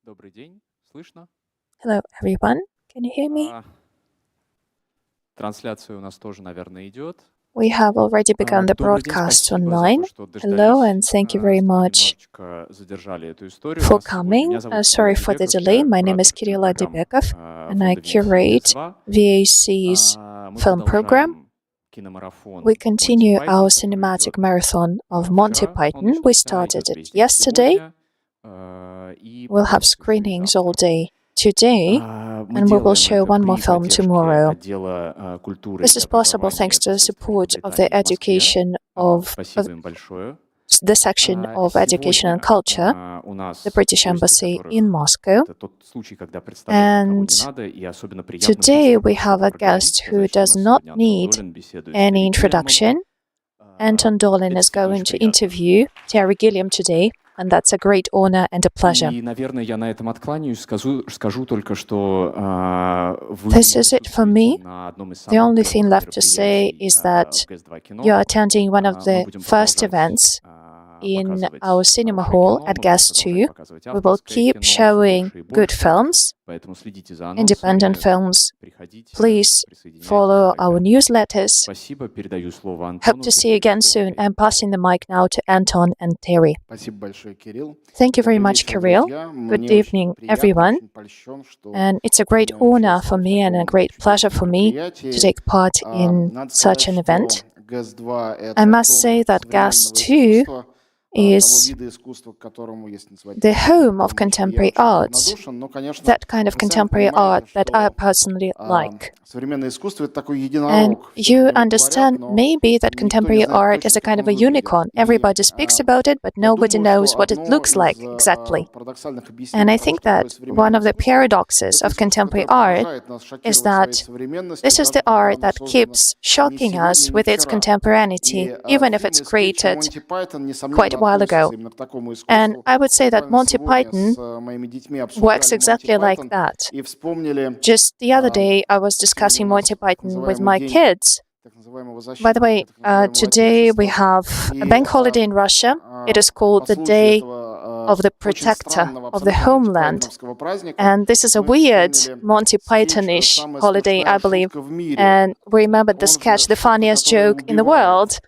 Добрый день, слышно? Hello, everyone. Can you hear me? Трансляция у нас тоже, наверное, идет. We have already begun the Добрый день, broadcast спасибо за online. то, что Hello, дождались, and thank you что very much немножечко задержали эту историю. У for нас сегодня. Меня coming. зовут Sorry Кирилл for the Дебеков, delay. я My name is куратор Kirill кинопрограмм Debekov, and I фонда curate GES-2. VAC's Мы film program. продолжаем киномарафон We Monty continue Python, our который cinematic идет marathon of Monty вчера. Он Python. We начался, started идет it весь день yesterday. сегодня и We'll have продолжится еще и screenings all завтра. day today, Мы and we will делаем show это one more при film поддержке tomorrow. отдела культуры This и is possible thanks образования to the посольства support of the Великобритании в Москве. education of Спасибо им большое. the section of education and culture, Сегодня у нас the British гости, Embassy in которых Moscow. это тот случай, когда представлять никого And не надо, и особенно приятно today слушать we их have a поговорить, guest сказать, who что у does нас not сегодня Антон need Долин беседует с any Терри Гиллиамом. introduction. Anton Dolin Это is всего лишь going to приятно. interview Terry Gilliam today, and that's a great honor and a pleasure. И, наверное, я на этом откланяюсь, скажу только, что вы This is it for me. присутствуете на одном из The самых only thing первых left to say мероприятий is that в GES-2 Kino. you're attending one of Мы the будем first продолжать events in показывать our cinema хорошее hall кино, at мы будем GES-2. продолжать показывать We will авторское keep кино все showing больше и good больше, films, поэтому следите за independent анонсами, films. приходите, Please присоединяйтесь follow и так our далее. newsletters. Спасибо, передаю слово Hope Антону. to see you again soon. I'm passing the mic now to Anton and Terry. Спасибо большое, Кирилл. Thank you very Добрый much, вечер, Kirill. друзья. Good Мне очень evening, приятно, everyone. очень польщен, что And it's a great принимаю honor for участие в me and a таком great pleasure чудесном for me to мероприятии. take part in Надо such сказать, an что event. ГЭС-2 I это must дом say that современного GES-2 искусства, того is вида искусства, к которому, если называть the так, home of потому что я contemporary очень art, неравнодушен, но, конечно, that kind of вы сами contemporary art понимаете, that I что personally like. современное искусство это такой And единорог. Все you про него говорят, understand но maybe that никто не contemporary знает art точно, is a как kind of он a выглядит. unicorn. И Everybody speaks about it, but я nobody думаю, knows что what it одно looks like из exactly. парадоксальных And объяснений I того, think что такое that one современное of the искусство, paradoxes это of искусство, contemporary которое art продолжает нас is шокировать своей that современностью, this is так the же, как art оно that создано keeps не shocking сегодня, us не with its вчера. contemporaneity, И even if фильм it's и скетчи created Монти Пайтон, quite несомненно, a while относятся ago. именно к такому And искусству. I would say that Буквально Monty сегодня Python с моими детьми works обсуждали Монти exactly like Пайтон that. и вспомнили Just the other а, day, I was сегодня discussing у нас Monty так Python with называемый my день kids. так называемого By the way, защитника, так называемого today we Отечества. have a И bank holiday in Russia. It is called по the случаю Day этого of the очень Protector странного, of the абсолютно Homeland. монтипайтоновского праздника And this is a мы weird вспомнили Monty скетч Python-ish «Самая holiday, I смешная believe. шутка в мире». And we remembered the Он же sketch, the шутка, funniest которая joke in the убивает, world.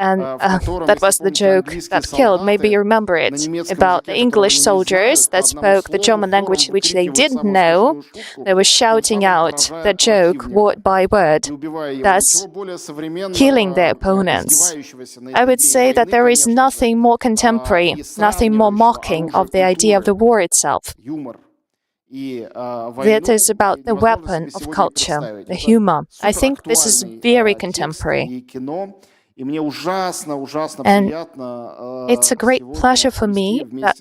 And в котором, that если was the помните, joke английские that killed. Maybe you солдаты remember на it, немецком about the языке, которого English они не soldiers знают, по that одному spoke the слову German хором language which they выкрикивают didn't самую know. смешную шутку, They were тем shouting самым out the поражая joke word противника by word, и убивая его. thus Ничего более killing their современного, opponents. издевающегося на I этой would идее say that войны, there is конечно же, nothing more contemporary, и nothing more сравнивающего mocking оружие of the idea of the культуры, war itself. юмор и That войну is about the невозможно weapon себе of сегодня culture, представить. the Это humor. I think this is суперактуальный very текст contemporary. и кино. И мне ужасно And приятно it's a great pleasure for me that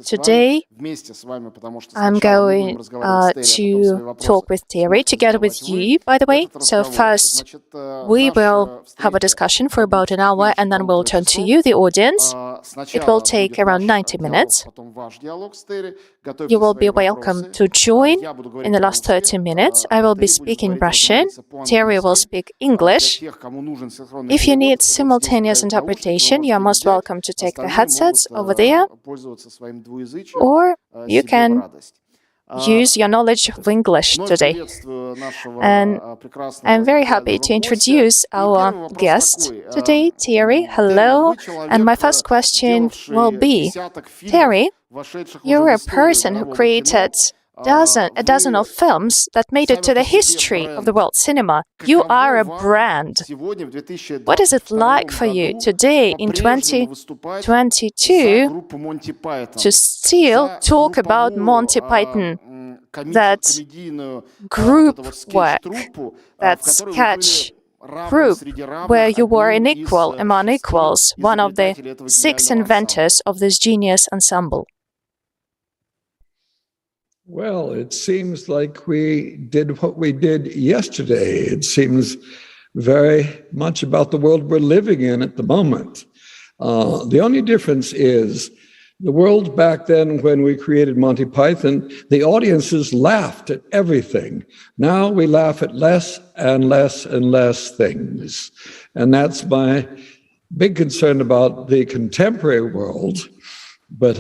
вместе с вами, потому что I'm сначала мы будем going разговаривать с Терри, а потом свои to вопросы talk with Terry сможете together with задавать вы. you, by the way. Этот So разговор, first, значит, we will наша have a встреча discussion for about an будет hour, чуть and then we'll меньше turn to 1,5 you, the audience. It will Сначала take будет around наш 90 диалог, minutes. потом ваш диалог с Терри. You Готовьте will be свои welcome вопросы. to join Я буду in говорить the last 30 по-русски, minutes. I will be Терри будет speaking говорить, Russian. разумеется, Terry will по-английски. speak Для English. тех, кому нужен синхронный If you need перевод, вот здесь simultaneous стоят наушники, вы interpretation, you are можете их most взять. welcome to take the Остальные headsets over могут there, пользоваться своим двуязычием or you себе в can радость. use your knowledge of English Вновь today. приветствую нашего And прекрасного I'm very happy интеллектуального to гостя. introduce И our первый вопрос guest такой. today, Terry. Терри, Hello. вы And my человек, first question will сделавший be, десяток фильмов, Terry, вошедших уже you're в a историю person who мирового created кино. a dozen of films that made it Сами to the по себе history of the бренд. world cinema. You are Каково a вам brand. сегодня, в What is it 2022 like for you году, today in по-прежнему выступать за 2022 группу Монти Пайтон, to still за talk about Monty групповую Python, that комедийную вот group эту вот work, скетч-труппу, that в которой вы sketch были равным group среди равных, where you were an одним из equal among 6 equals, one of the изобретателей этого 6 гениального ансамбля? inventors of this genius ensemble? Well, it seems like we did what we did yesterday. It seems very much about the world we're living in at the moment. The only difference is the world back then when we created Monty Python, the audiences laughed at everything. Now we laugh at less and less and less things. And that's my big concern about the contemporary world. But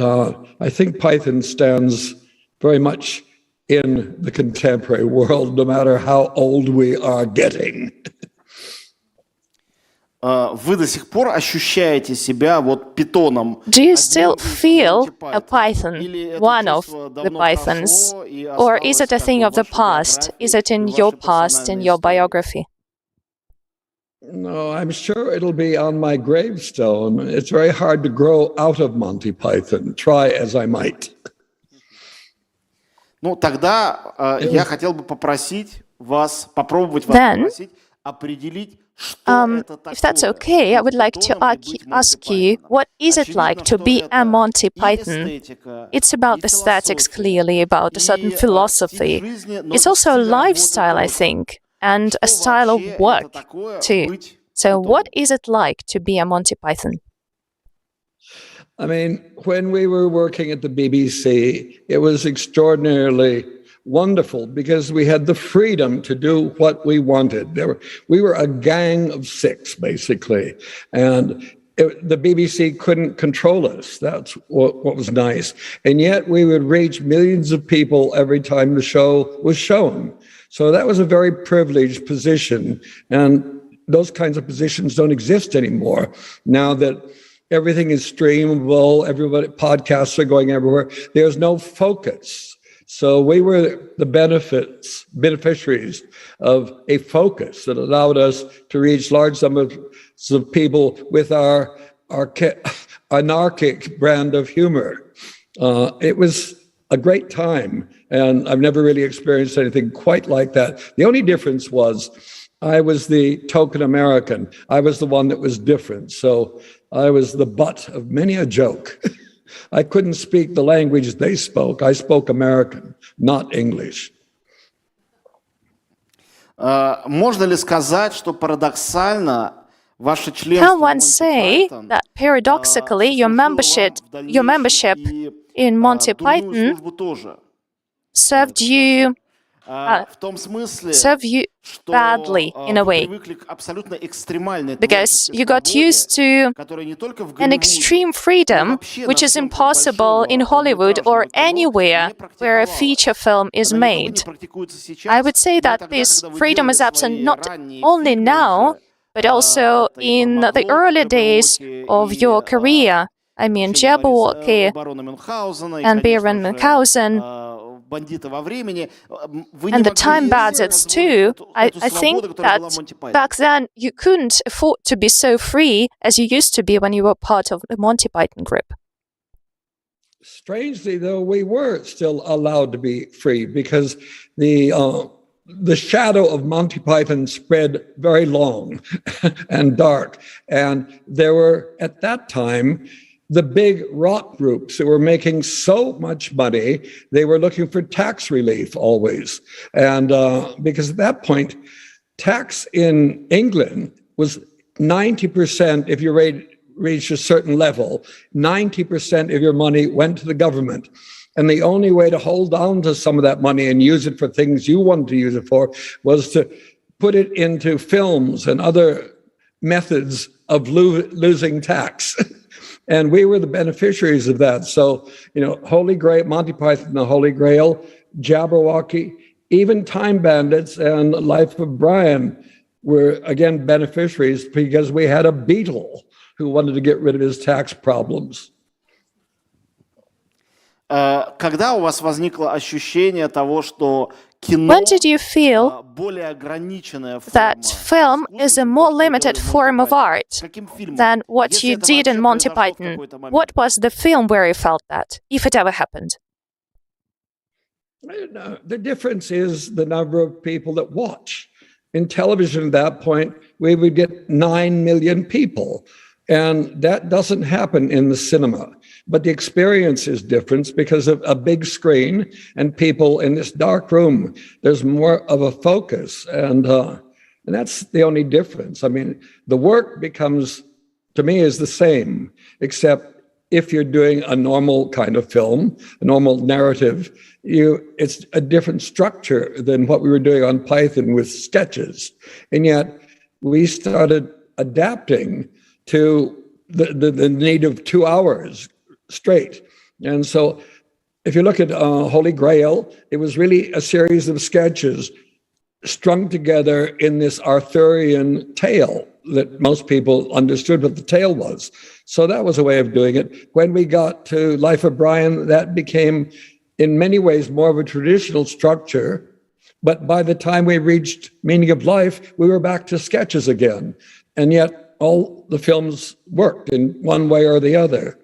I think Python stands very much in the contemporary world, no matter how old we are getting. Вы до сих пор ощущаете себя вот питоном? Do you still feel a python, one of the pythons? Or is it a thing of the past? Is it in your past, in your biography? No, I'm sure it'll be on my gravestone. It's very hard to grow out of Monty Python, try as I might. Ну, тогда я хотел бы попробовать вас попросить определить, if that's okay, I would like to ask you, what is it like to be a Monty Python? It's about aesthetics, clearly, about a certain philosophy. It's also a lifestyle, I think, and a style of work, too. So what is it like to be a Monty Python? I mean, when we were working at the BBC, it was extraordinarily wonderful because we had the freedom to do what we wanted. We were a gang of six, basically, and the BBC couldn't control us. That's what was nice. And yet we would reach millions of people every time the show was shown. So that was a very privileged position, and those kinds of positions don't exist anymore now that everything is streamable, podcasts are going everywhere. There's no focus. So we were the beneficiaries of a focus that allowed us to reach large numbers of people with our anarchic brand of humor. It was a great time, and I've never really experienced anything quite like that. The only difference was I was the token American. I was the one that was different. So I was the butt of many a joke. I couldn't speak the language they spoke. I spoke American, not English. Можно ли сказать, что парадоксально ваше членство Can one say that paradoxically your membership in Monty Python served you badly in a way, because you got used to an extreme freedom which is impossible in Hollywood or anywhere where a feature film is made. I would say that this freedom is absent not only now, but also in the early days of your career. I mean, Jabberwocky and Baron Munchausen, and the time bandits too. I think that back then you couldn't afford to be so free as you used to be when you were part of the Monty Python group. Strangely, though, we were still allowed to be free because the shadow of Monty Python spread very long and dark. And there were, at that time, the big rock groups that were making so much money, they were looking for tax relief always. And because at that point, tax in England was 90%, if you reached a certain level, 90% of your money went to the government. And the only way to hold on to some of that money and use it for things you wanted to use it for was to put it into films and other methods of losing tax. And we were the beneficiaries of that. So, Holy Grail, Monty Python, the Holy Grail, Jabberwocky, even Time Bandits and Life of Brian were, again, beneficiaries because we had a Beatle who wanted to get rid of his tax problems. Когда у вас возникло ощущение того, что When did you feel that film is a more limited form of art than what you did in Monty Python? What was the film where you felt that, if it ever happened? The difference is the number of people that watch. In television at that point, we would get 9 million people, and that doesn't happen in the cinema. But the experience is different because of a big screen and people in this dark room. There's more of a focus, and that's the only difference. I mean, the work becomes, to me, is the same, except if you're doing a normal kind of film, a normal narrative, it's a different structure than what we were doing on Python with sketches. And yet we started adapting to the need of 2 hours straight. And so if you look at Holy Grail, it was really a series of sketches strung together in this Arthurian tale that most people understood what the tale was. So that was a way of doing it. When we got to Life of Brian, that became, in many ways, more of a traditional structure. But by the time we reached Meaning of Life, we were back to sketches again. And yet all the films worked in one way or the other.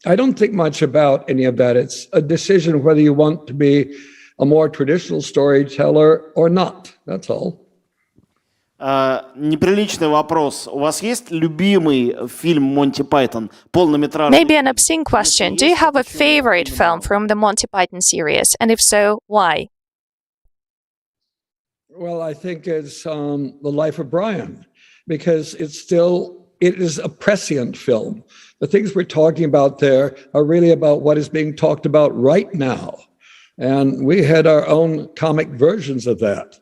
I don't think much about any of that. It's a decision whether you want to be a more traditional storyteller or not. That's all. Неприличный вопрос. У вас есть любимый фильм Монти Пайтон, полнометражный? Maybe an obscene question. Do you have a favorite film from the Monty Python series? And if so, why? Well, I think it's The Life of Brian, because it is a prescient film. The things we're talking about there are really about what is being talked about right now. And we had our own comic versions of that.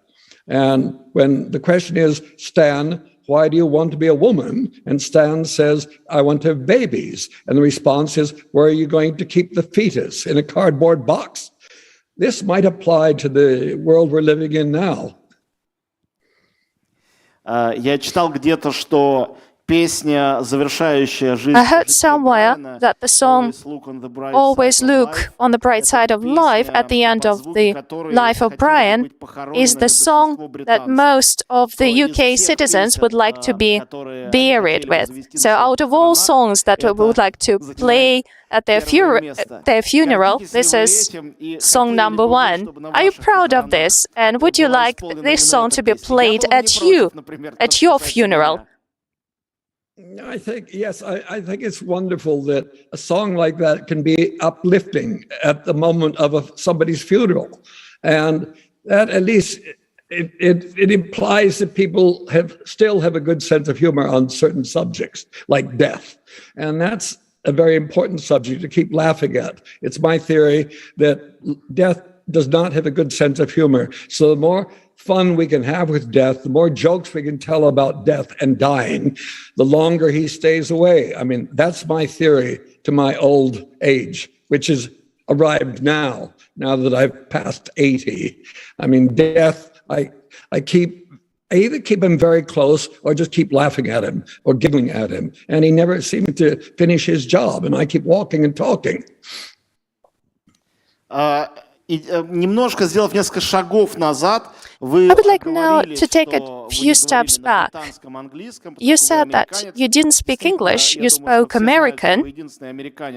And when the question is, Stan, why do you want to be a woman? And Stan says, I want to have babies. And the response is, where are you going to keep the fetus? In a cardboard box? This might apply to the world we're living in now. Я читал где-то, что песня, завершающая жизнь. I heard somewhere that the song Always Look on the Bright Side of Life at the end of the Life of Brian is the song that most of the UK citizens would like to be buried with. So out of all songs that we would like to play at their funeral, this is song number one. Are you proud of this? And would you like this song to be played at your funeral? I think, yes, I think it's wonderful that a song like that can be uplifting at the moment of somebody's funeral. And that at least, it implies that people still have a good sense of humor on certain subjects, like death. And that's a very important subject to keep laughing at. It's my theory that death does not have a good sense of humor. So the more fun we can have with death, the more jokes we can tell about death and dying, the longer he stays away. I mean, that's my theory to my old age, which has arrived now that I've passed 80. I mean, death, I either keep him very close or just keep laughing at him or giggling at him. And he never seemed to finish his job, and I keep walking and talking. Немножко сделав несколько шагов назад, I would like now to take a few steps back. You said that you didn't speak English, you spoke American,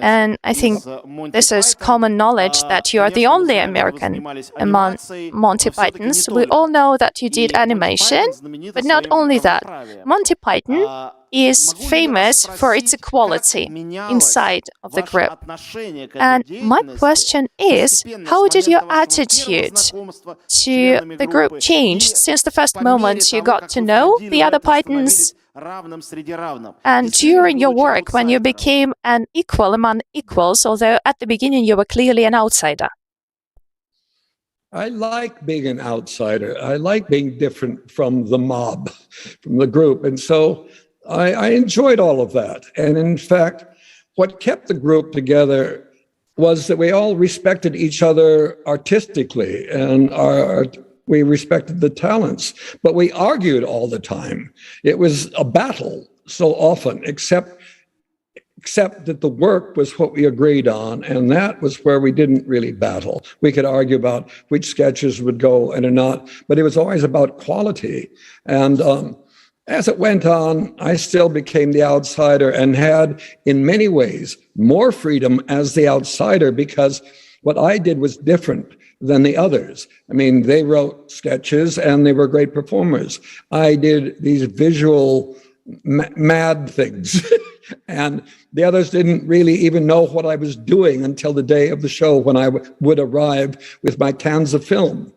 and I think this is common knowledge that you are the only American among Monty Pythons. We all know that you did animation, but not only that. Monty Python is famous for its equality inside of the group. And my question is, how did your attitude to the group change since the first moment you got to know the other Pythons and during your work when you became an equal among equals, although at the beginning you were clearly an outsider? I like being an outsider. I like being different from the mob, from the group. And so I enjoyed all of that. And in fact, what kept the group together was that we all respected each other artistically, and we respected the talents, but we argued all the time. It was a battle so often, except that the work was what we agreed on, and that was where we didn't really battle. We could argue about which sketches would go and or not, but it was always about quality. And as it went on, I still became the outsider and had, in many ways, more freedom as the outsider because what I did was different than the others. I mean, they wrote sketches and they were great performers. I did these visual mad things. And the others didn't really even know what I was doing until the day of the show when I would arrive with my cans of film.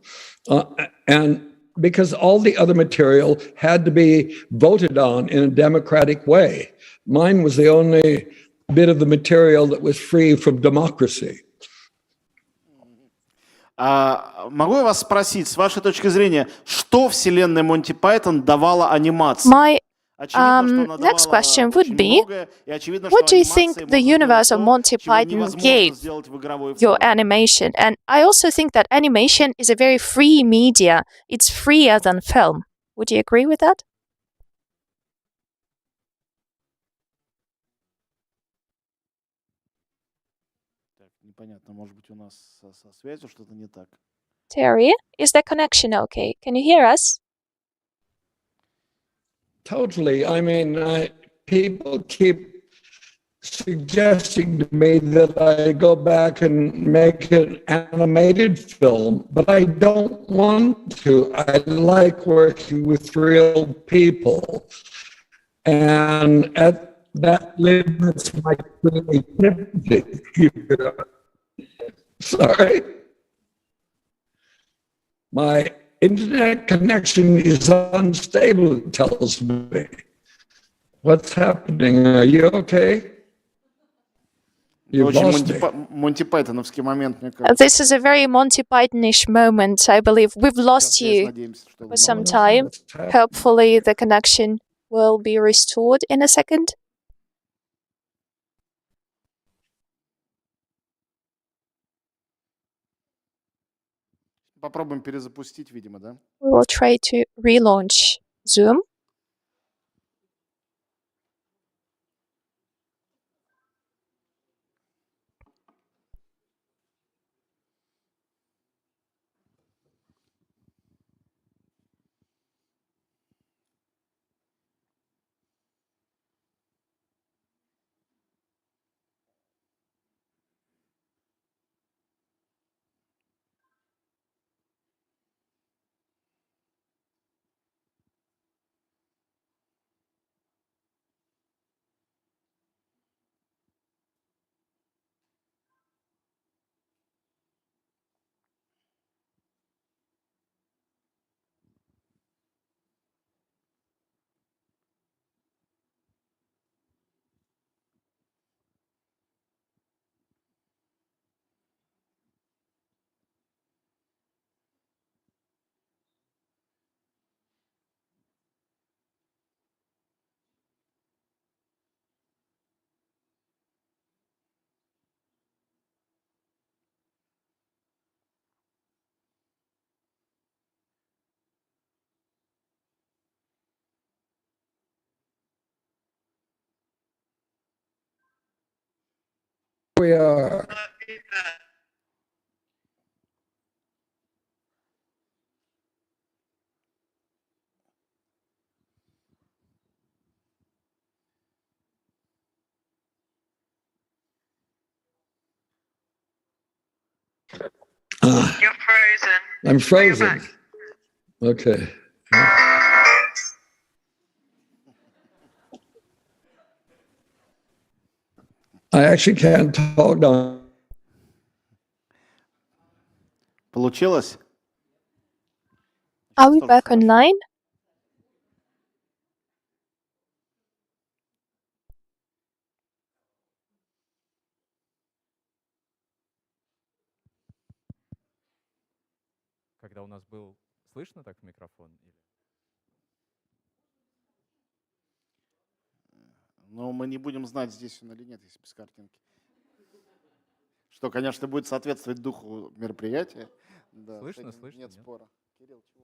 And because all the other material had to be voted on in a democratic way. Mine was the only bit of the material that was free from democracy. Могу я вас спросить, с вашей точки зрения, что вселенная Монти Пайтон давала анимации? My Next question would be, what do you think the universe of Monty Python gave your animation? And I also think that animation is a very free media. It's freer than film. Would you agree with that? Terry, is the connection okay? Can you hear us? Totally. I mean, people keep suggesting to me that I go back and make an animated film, but I don't want to. I like working with real people. And that limits my creativity. Sorry. My internet connection is unstable, it tells me. What's happening? Are you okay? You've lost me. Монти Пайтоновский момент, мне кажется. This is a very Monty Python-ish moment, I believe. We've lost you for some time. Hopefully the connection will be restored in a second. Попробуем перезапустить, видимо, да? We will try to relaunch Zoom. We are. You're frozen. I'm frozen. Okay. I actually can't talk now. Получилось? Are we back online? Когда у нас был... Слышно так в микрофон? Но мы не будем знать, здесь он или нет, если без картинки. Что, конечно, будет соответствовать духу мероприятия. Да, Слышно, слышно? Нет спора. Кирилл, чего?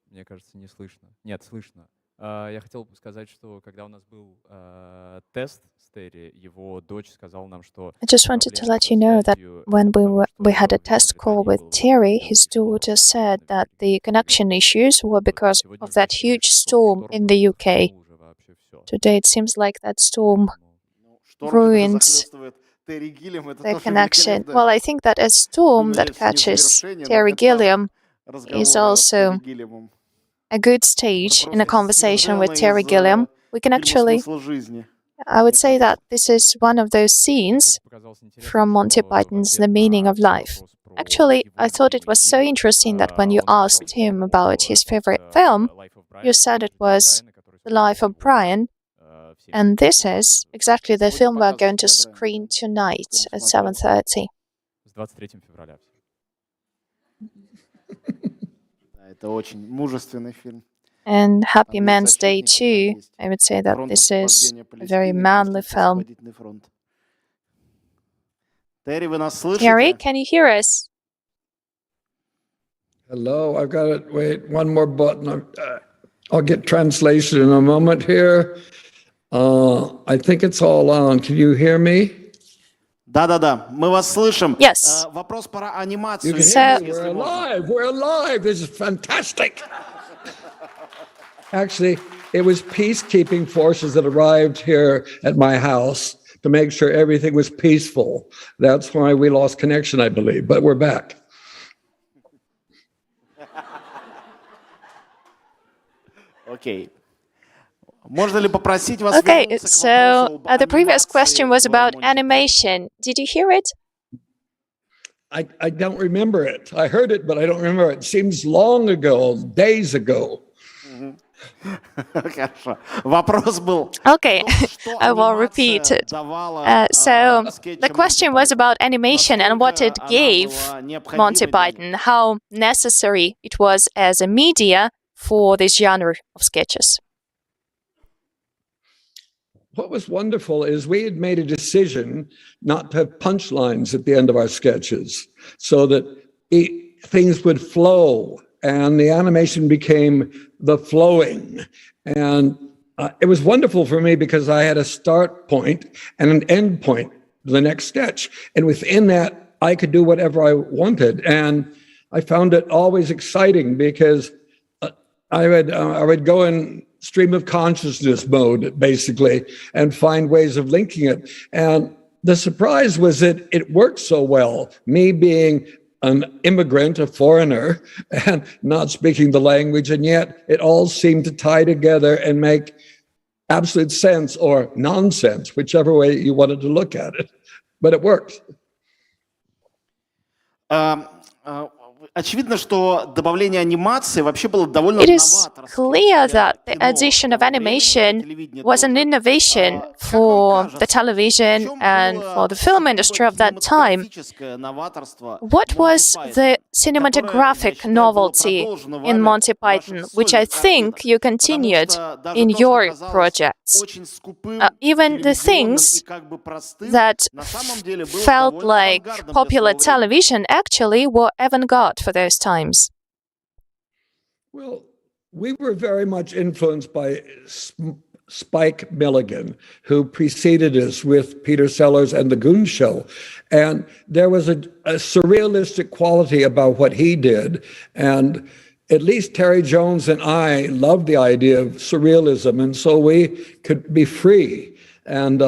Мне кажется, не слышно. Нет, слышно. Я хотел сказать, что когда у нас был тест с Терри, его дочь сказала нам, что... I just wanted to let you know that when we had a test call with Terry, his daughter said that the connection issues were because of that huge storm in the UK. Today it seems like that storm ruined the connection. Well, I think that a storm that catches Terry Gilliam is also a good stage in a conversation with Terry Gilliam. We can actually, I would say that this is one of those scenes from Monty Python's The Meaning of Life. Actually, I thought it was so interesting that when you asked him about his favorite film, you said it was The Life of Brian, and this is exactly the film we're going to screen tonight at 7:30. Это очень мужественный фильм. And Happy Men's Day too. I would say that this is a very manly film. Terry, can you hear us? Hello, I've got it. Wait, one more button. I'll get translation in a moment here. I think it's all on. Can you hear me? Да-да-да, мы вас слышим. Yes. Вопрос про анимацию. We're alive. We're alive. This is fantastic. Actually, it was peacekeeping forces that arrived here at my house to make sure everything was peaceful. That's why we lost connection, I believe, but we're back. Okay. Можно ли попросить вас Okay, so the previous question was about animation. Did you hear it? I don't remember it. I heard it, but I don't remember it. It seems long ago, days ago. Хорошо. Вопрос был. Okay, I will repeat it. So the question was about animation and what it gave Monty Python, how necessary it was as a media for this genre of sketches. What was wonderful is we had made a decision not to have punchlines at the end of our sketches so that things would flow, and the animation became the flowing. And it was wonderful for me because I had a start point and an end point to the next sketch. And within that, I could do whatever I wanted. And I found it always exciting because I would go in stream of consciousness mode, basically, and find ways of linking it. And the surprise was that it worked so well, me being an immigrant, a foreigner, and not speaking the language, and yet it all seemed to tie together and make absolute sense or nonsense, whichever way you wanted to look at it. But it worked. Очевидно, что добавление анимации вообще было довольно It is clear that the addition of animation was an innovation for the television and for the film industry of that time. What was the cinematographic novelty in Monty Python, which I think you continued in your projects? Even the things that felt like popular television actually were avant-garde for those times. Well, we were very much influenced by Spike Milligan, who preceded us with Peter Sellers and The Goon Show. And there was a surrealistic quality about what he did. And at least Terry Jones and I loved the idea of surrealism, and so we could be free. And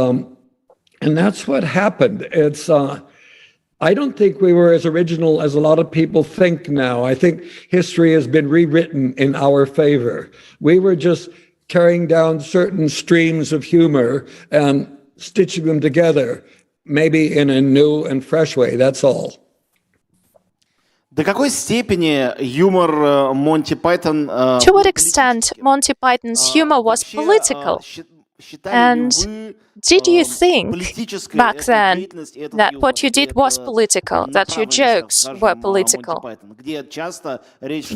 that's what happened. It's I don't think we were as original as a lot of people think now. I think history has been rewritten in our favor. We were just carrying down certain streams of humor and stitching them together, maybe in a new and fresh way, that's all. До какой степени юмор Монти Пайтон... To what extent Monty Python's humor was political? And did you think back then that what you did was political, that your jokes were political?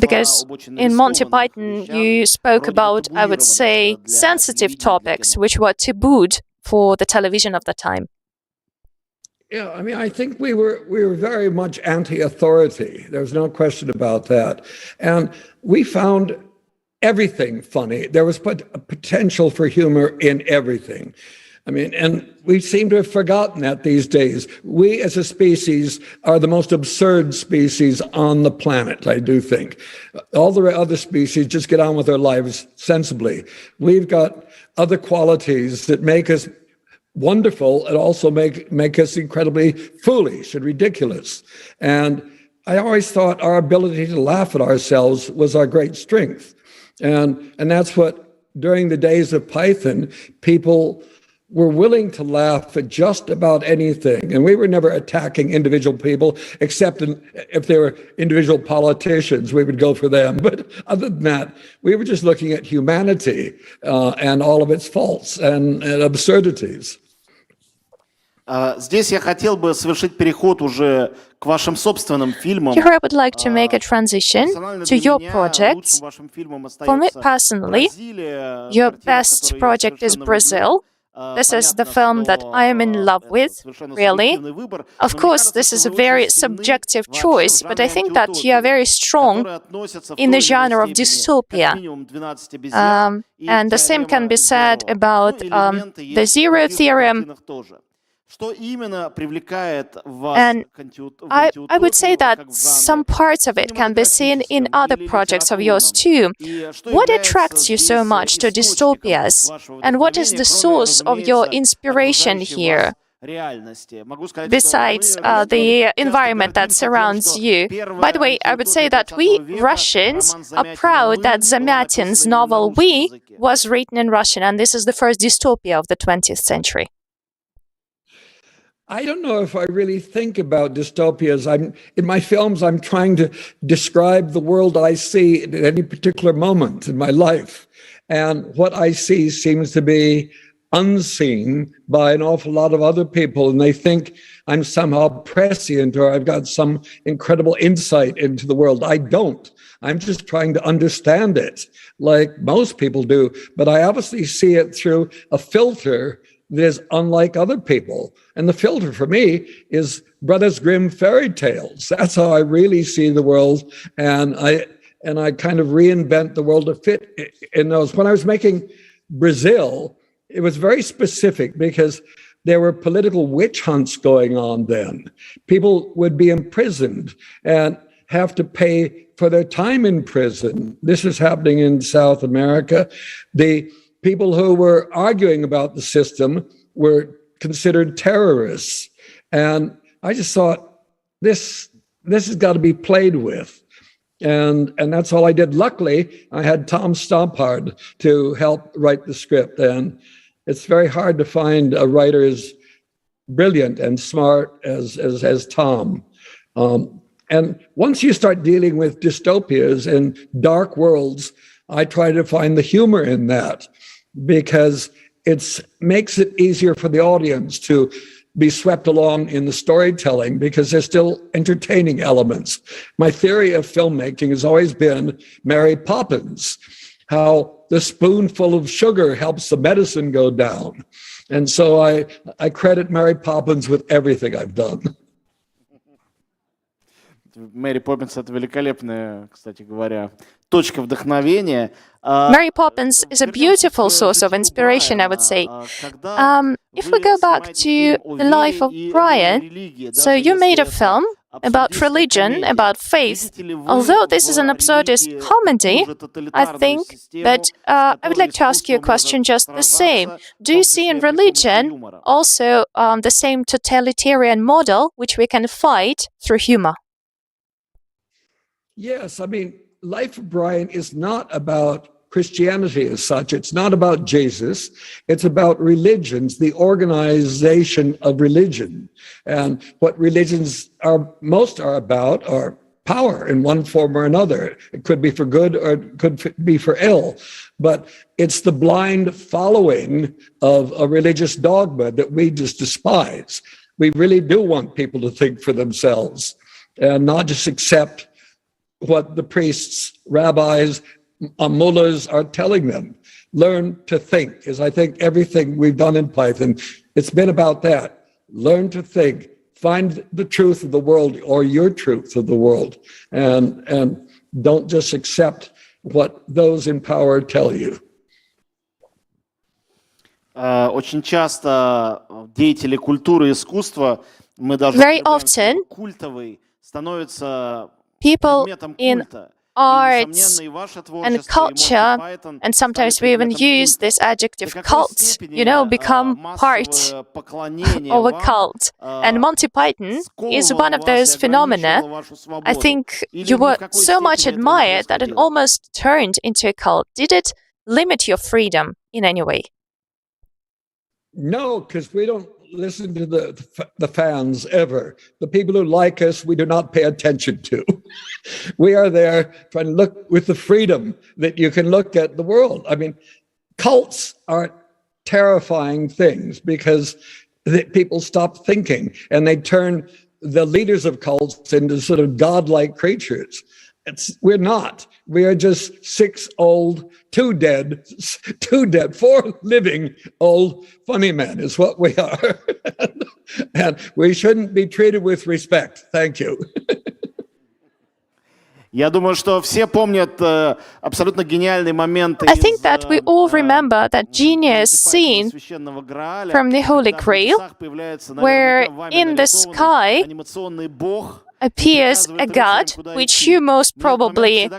Because in Monty Python you spoke about, I would say, sensitive topics which were tabooed for the television of the time. Yeah, I mean, I think we were very much anti-authority. There's no question about that. And we found everything funny. There was a potential for humor in everything. I mean, and we seem to have forgotten that these days. We as a species are the most absurd species on the planet, I do think. All the other species just get on with their lives sensibly. We've got other qualities that make us wonderful and also make us incredibly foolish and ridiculous. And I always thought our ability to laugh at ourselves was our great strength. And that's what, during the days of Python, people were willing to laugh at just about anything. And we were never attacking individual people, except if they were individual politicians, we would go for them. But other than that, we were just looking at humanity and all of its faults and absurdities. Здесь я хотел бы совершить переход уже к вашим собственным фильмам. Here I would like to make a transition to your projects. For me personally, your best project is Brazil. This is the film that I am in love with, really. Of course, this is a very subjective choice, but I think that you are very strong in the genre of dystopia. And the same can be said about the Zero Theorem. And I would say that some parts of it can be seen in other projects of yours too. What attracts you so much to Dystopias? And what is the source of your inspiration here? Besides the environment that surrounds you. By the way, I would say that we Russians are proud that Zamyatin's novel We was written in Russian, and this is the first dystopia of the 20th century. I don't know if I really think about dystopias. In my films, I'm trying to describe the world I see at any particular moment in my life. And what I see seems to be unseen by an awful lot of other people. And they think I'm somehow prescient or I've got some incredible insight into the world. I don't. I'm just trying to understand it like most people do. But I obviously see it through a filter that is unlike other people. And the filter for me is Brothers Grimm fairy tales. That's how I really see the world. And I kind of reinvent the world to fit in those. When I was making Brazil, it was very specific because there were political witch hunts going on then. People would be imprisoned and have to pay for their time in prison. This is happening in South America. The people who were arguing about the system were considered terrorists. And I just thought, this has got to be played with. And that's all I did. Luckily, I had Tom Stoppard to help write the script. And it's very hard to find a writer as brilliant and smart as Tom. And once you start dealing with dystopias and dark worlds, I try to find the humor in that, because it makes it easier for the audience to be swept along in the storytelling, because there's still entertaining elements. My theory of filmmaking has always been Mary Poppins, how the spoonful of sugar helps the medicine go down. And so I credit Mary Poppins with everything I've done. Мэри Поппинс — это великолепная, кстати говоря, точка вдохновения. Mary Poppins is a beautiful source of inspiration, I would say. If we go back to the life of Brian, so you made a film about religion, about faith. Although this is an absurdist comedy, I think that I would like to ask you a question just the same. Do you see in religion also the same totalitarian model which we can fight through humor? Yes, I mean, Life of Brian is not about Christianity as such. It's not about Jesus. It's about religions, the organization of religion. And what religions are about are power in one form or another. It could be for good or it could be for ill. But it's the blind following of a religious dogma that we just despise. We really do want people to think for themselves and not just accept what the priests, rabbis, mullahs are telling them. Learn to think, is I think everything we've done in Python, it's been about that. Learn to think, find the truth of the world or your truth of the world, and don't just accept what those in power tell you. Очень часто деятели культуры и искусства, мы даже Very often, культовый, становятся people in arts and culture, and sometimes we even use this adjective cult, become part of a cult. And Monty Python is one of those phenomena. I think you were so much admired that it almost turned into a cult. Did it limit your freedom in any way? No, because we don't listen to the fans ever. The people who like us, we do not pay attention to. We are there trying to look with the freedom that you can look at the world. I mean, cults are terrifying things because that people stop thinking and they turn the leaders of cults into sort of godlike creatures. We're not. We are just 6 old, 2 dead, 4 living old funny men is what we are. And we shouldn't be treated with respect. Thank you. Я думаю, что все помнят абсолютно гениальный момент. I think that we all remember that genius scene from the Holy Grail, where in the sky appears a god, which you most probably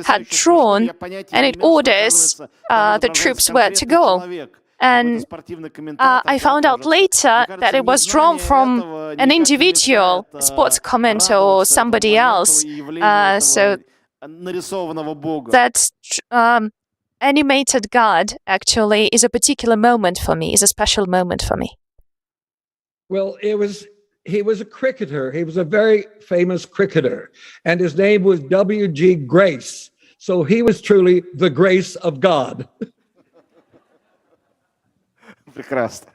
had drawn, and it orders the troops where to go. And I found out later that it was drawn from an individual, a sports commentator or somebody else. So that animated god actually is a particular moment for me, is a special moment for me. Well, he was a cricketer. He was a very famous cricketer, and his name was W.G. Grace. So he was truly the grace of God. Прекрасно.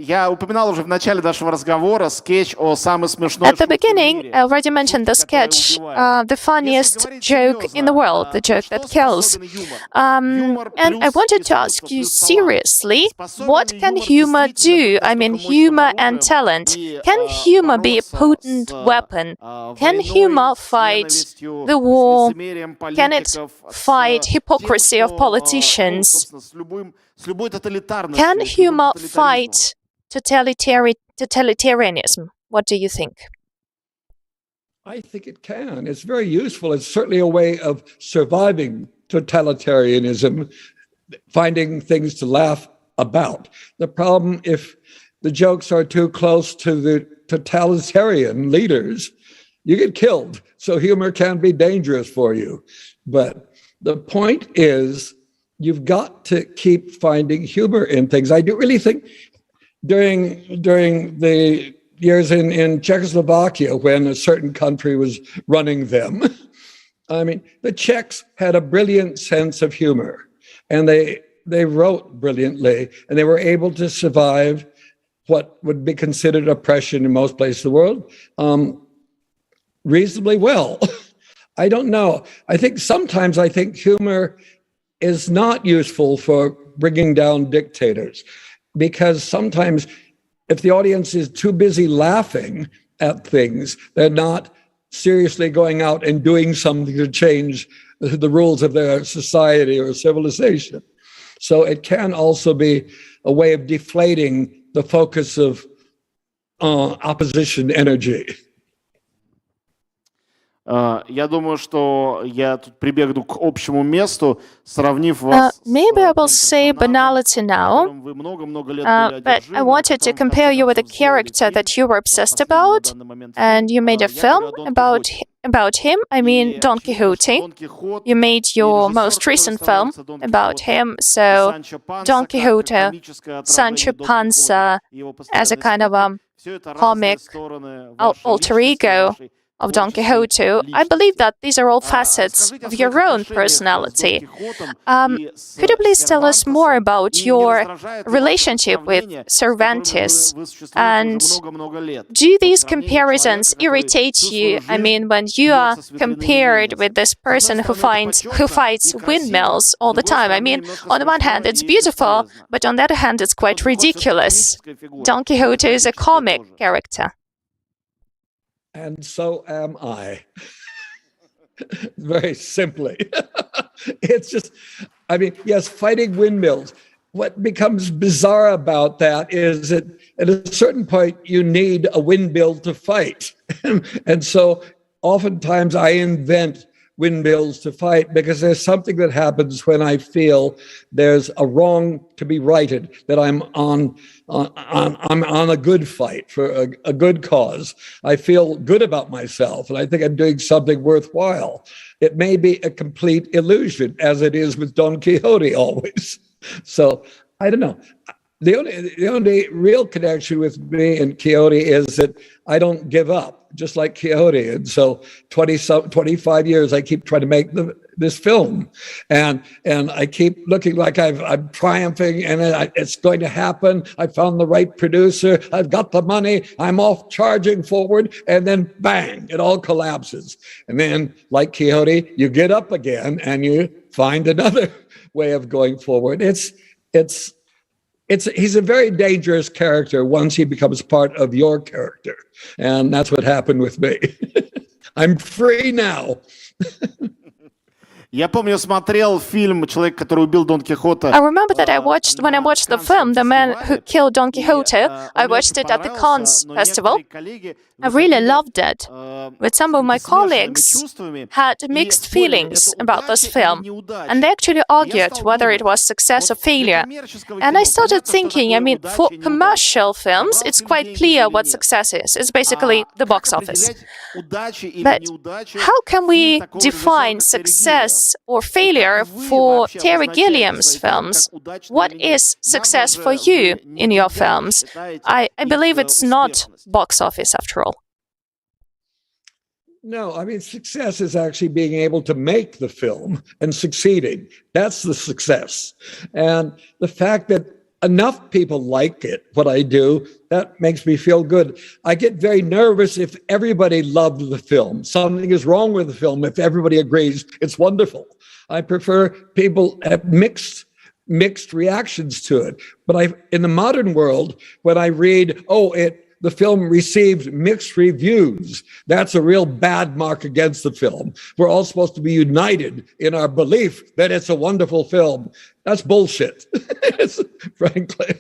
Я упоминал уже в начале нашего разговора скетч о самой смешной шутке в мире. At the beginning, I already mentioned the sketch, the funniest joke in the world, the joke that kills. And I wanted to ask you seriously, what can humor do? I mean, humor and talent. Can humor be a potent weapon? Can humor fight the war? Can it fight hypocrisy of politicians? Can humor fight totalitarianism? What do you think? I think it can. It's very useful. It's certainly a way of surviving totalitarianism, finding things to laugh about. The problem, if the jokes are too close to the totalitarian leaders, you get killed. So humor can be dangerous for you. But the point is, you've got to keep finding humor in things. I do really think during the years in Czechoslovakia, when a certain country was running them, I mean, the Czechs had a brilliant sense of humor, and they wrote brilliantly, and they were able to survive what would be considered oppression in most places of the world reasonably well. I don't know. I think sometimes humor is not useful for bringing down dictators, because sometimes if the audience is too busy laughing at things, they're not seriously going out and doing something to change the rules of their society or civilization. So it can also be a way of deflating the focus of opposition energy. Я думаю, что я тут прибегну к общему месту, сравнив вас. Maybe I will say banality now, but I wanted to compare you with a character that you were obsessed about, and you made a film about him. I mean, Don Quixote. You made your most recent film about him, so Don Quixote, Sancho Panza, as a kind of a comic alter ego of Don Quixote. I believe that these are all facets of your own personality. Could you please tell us more about your relationship with Cervantes? And do these comparisons irritate you? I mean, when you are compared with this person who fights windmills all the time. I mean, on the one hand, it's beautiful, but on the other hand, it's quite ridiculous. Don Quixote is a comic character. And so am I. Very simply. It's just, I mean, yes, fighting windmills. What becomes bizarre about that is that at a certain point, you need a windmill to fight. And so oftentimes I invent windmills to fight because there's something that happens when I feel there's a wrong to be righted, that I'm on a good fight for a good cause. I feel good about myself, and I think I'm doing something worthwhile. It may be a complete illusion, as it is with Don Quixote always. So I don't know. The only real connection with me and Quixote is that I don't give up. just like Quixote. And so 25 years, I keep trying to make this film. And I keep looking like I'm triumphing, and it's going to happen. I found the right producer. I've got the money. I'm off charging forward. And then bang, it all collapses. And then, like Quixote, you get up again and you find another way of going forward. He's a very dangerous character once he becomes part of your character. And that's what happened with me. I'm free now. Я помню, смотрел фильм «Человек, который убил Дон Кихота». I remember that when I watched the film, The Man Who Killed Don Quixote, I watched it at the Cannes Festival. I really loved it. But some of my colleagues had mixed feelings about this film, and they actually argued whether it was success or failure. And I started thinking, I mean, for commercial films, it's quite clear what success is. It's basically the box office. But how can we define success or failure for Terry Gilliam's films? What is success for you in your films? I believe it's not box office after all. No, I mean, success is actually being able to make the film and succeeding. That's the success. And the fact that enough people like it, what I do, that makes me feel good. I get very nervous if everybody loved the film. Something is wrong with the film if everybody agrees it's wonderful. I prefer people have mixed reactions to it. But in the modern world, when I read, the film received mixed reviews, that's a real bad mark against the film. We're all supposed to be united in our belief that it's a wonderful film. That's bullshit, frankly.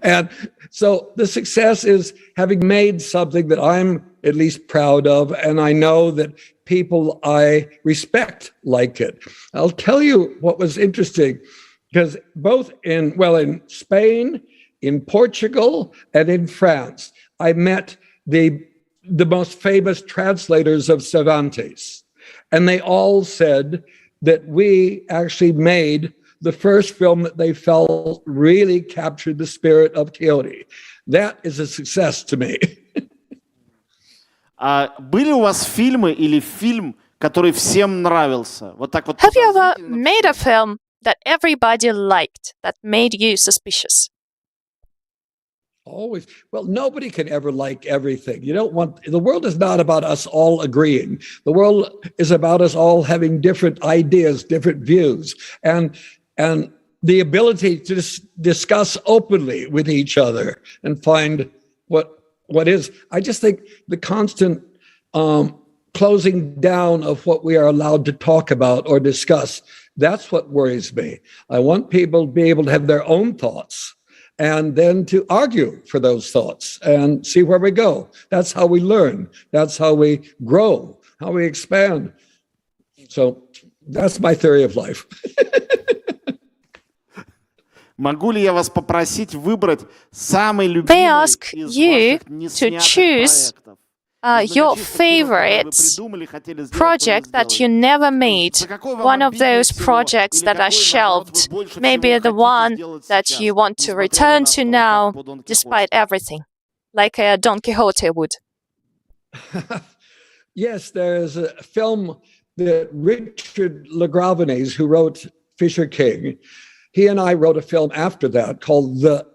And so the success is having made something that I'm at least proud of, and I know that people I respect like it. I'll tell you what was interesting, because both in Spain, in Portugal, and in France, I met the most famous translators of Cervantes. And they all said that we actually made the first film that they felt really captured the spirit of Quixote. That is a success to me. Были у вас фильмы или фильм, который всем нравился? Вот так вот. Have you ever made a film that everybody liked, that made you suspicious? Always. Well, nobody can ever like everything. The world is not about us all agreeing. The world is about us all having different ideas, different views, and the ability to discuss openly with each other and find what is. I just think the constant closing down of what we are allowed to talk about or discuss, that's what worries me. I want people to be able to have their own thoughts and then to argue for those thoughts and see where we go. That's how we learn. That's how we grow, how we expand. So that's my theory of life. Могу ли я вас попросить выбрать самый любимый из ваших неснятых проектов? Your favorite project that you never made, one of those projects that are shelved, maybe the one that you want to return to now, despite everything, like Don Quixote would. Yes, there's a film that Richard LaGravenese, who wrote Fisher King, he and I wrote a film after that called The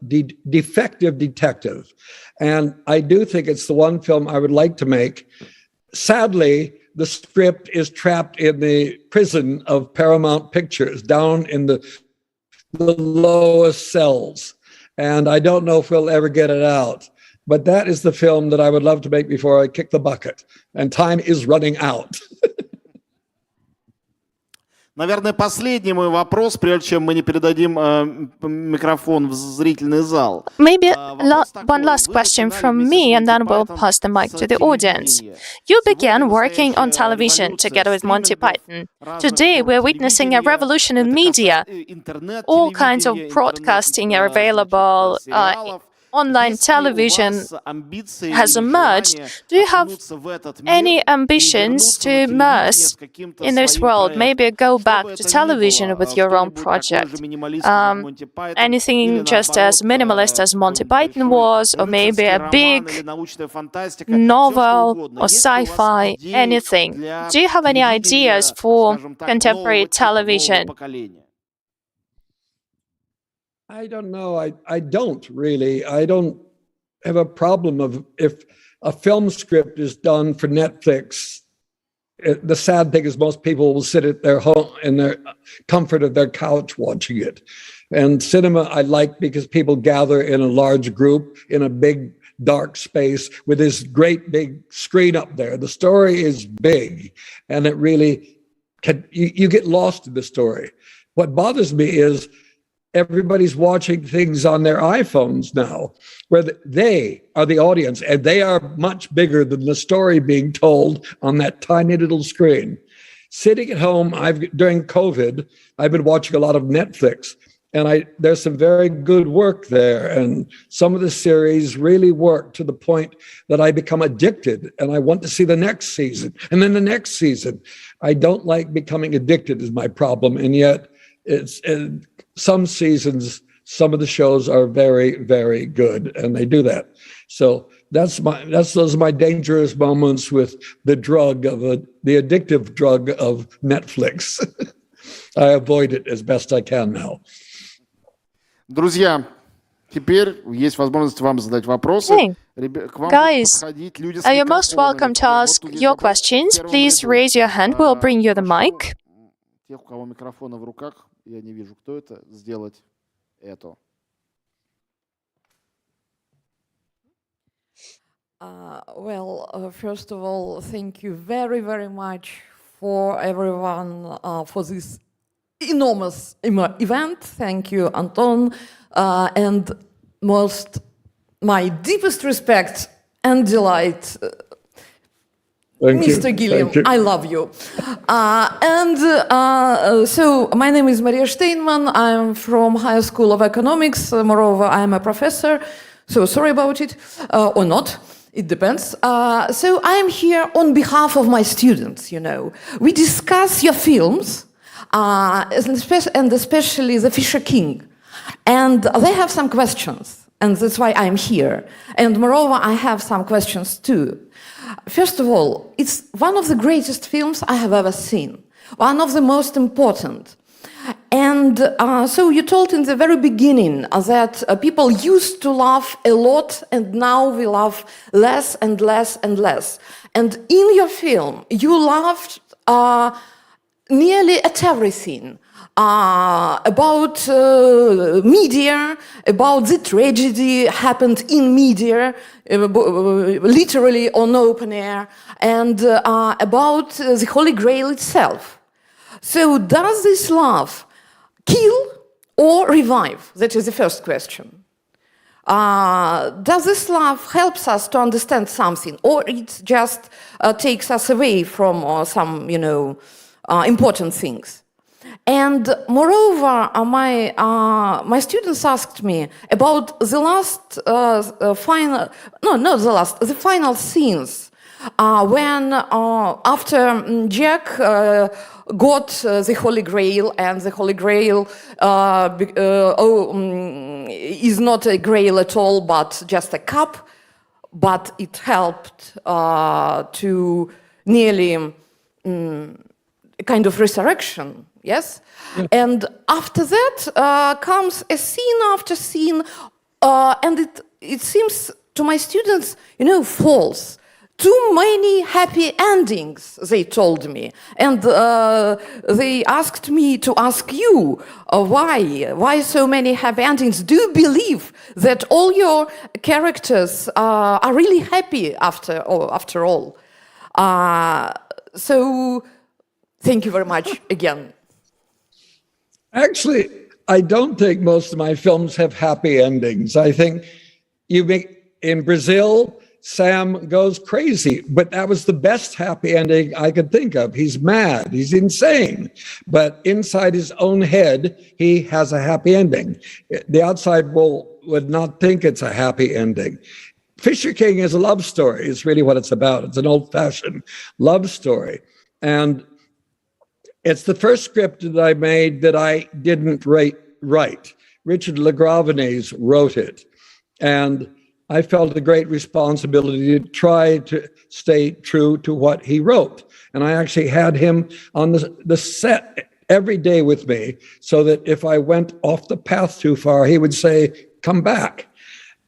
Defective Detective. And I do think it's the one film I would like to make. Sadly, the script is trapped in the prison of Paramount Pictures, down in the lowest cells. And I don't know if we'll ever get it out. But that is the film that I would love to make before I kick the bucket. And time is running out. Наверное, последний мой вопрос, прежде чем мы не передадим микрофон в зрительный зал. Maybe one last question from me, and then we'll pass the mic to the audience. You began working on television together with Monty Python. Today, we're witnessing a revolution in media. All kinds of broadcasting are available online television has emerged, do you have any ambitions to immerse in this world? Maybe go back to television with your own project. Anything just as minimalist as Monty Python was, or maybe a big novel or sci-fi, anything. Do you have any ideas for contemporary television? I don't know. I don't really. I don't have a problem of if a film script is done for Netflix. The sad thing is most people will sit at their home in their comfort of their couch watching it. And cinema I like because people gather in a large group in a big dark space with this great big screen up there. The story is big and it really you get lost in the story. What bothers me is everybody's watching things on their iPhones now, where they are the audience, and they are much bigger than the story being told on that tiny little screen. Sitting at home, during COVID, I've been watching a lot of Netflix, and there's some very good work there, and some of the series really work to the point that I become addicted, and I want to see the next season, and then the next season. I don't like becoming addicted is my problem, and yet some seasons, some of the shows are very, very good, and they do that. So those are my dangerous moments with the addictive drug of Netflix. I avoid it as best I can now. Друзья, теперь есть возможность вам задать вопросы. Guys, you're most welcome to ask your questions. Please raise your hand. We'll bring you the mic. Тех, у кого микрофоны в руках, я не вижу, кто это, сделать это. First of all, thank you very, very much for everyone for this enormous event. Thank you, Anton, and my deepest respect and delight. Mr. Gilliam, I love you. So my name is Maria Steinman. I'm from Higher School of Economics. Moreover, I'm a professor. So sorry about it, or not. It depends. So I'm here on behalf of my students, you know. We discuss your films, and especially The Fisher King. And they have some questions, and that's why I'm here. And moreover, I have some questions too. First of all, it's one of the greatest films I have ever seen, one of the most important. And so you told in the very beginning that people used to laugh a lot and now we laugh less and less and less. And in your film, you laughed nearly at everything. About media, about the tragedy happened in media, literally on open air, and about the Holy Grail itself. So does this laugh kill or revive? That is the first question. Does this laugh helps us to understand something, or it just takes us away from some, important things? And moreover, my students asked me about the final scenes when after Jack got the Holy Grail, and the Holy Grail is not a grail at all, but just a cup, but it helped to nearly kind of resurrection. Yes? And after that comes a scene after scene, and it seems to my students, false. Too many happy endings, they told me. And they asked me to ask you, why? Why so many happy endings? Do you believe that all your characters are really happy after all? So, thank you very much again. Actually, I don't think most of my films have happy endings. I think in Brazil, Sam goes crazy, but that was the best happy ending I could think of. He's mad, he's insane, but inside his own head, he has a happy ending. The outside world would not think it's a happy ending. Fisher King is a love story, is really what it's about. It's an old-fashioned love story. And it's the first script that I made that I didn't write. Richard LaGravenese wrote it. And I felt a great responsibility to try to stay true to what he wrote. And I actually had him on the set every day with me so that if I went off the path too far, he would say, come back.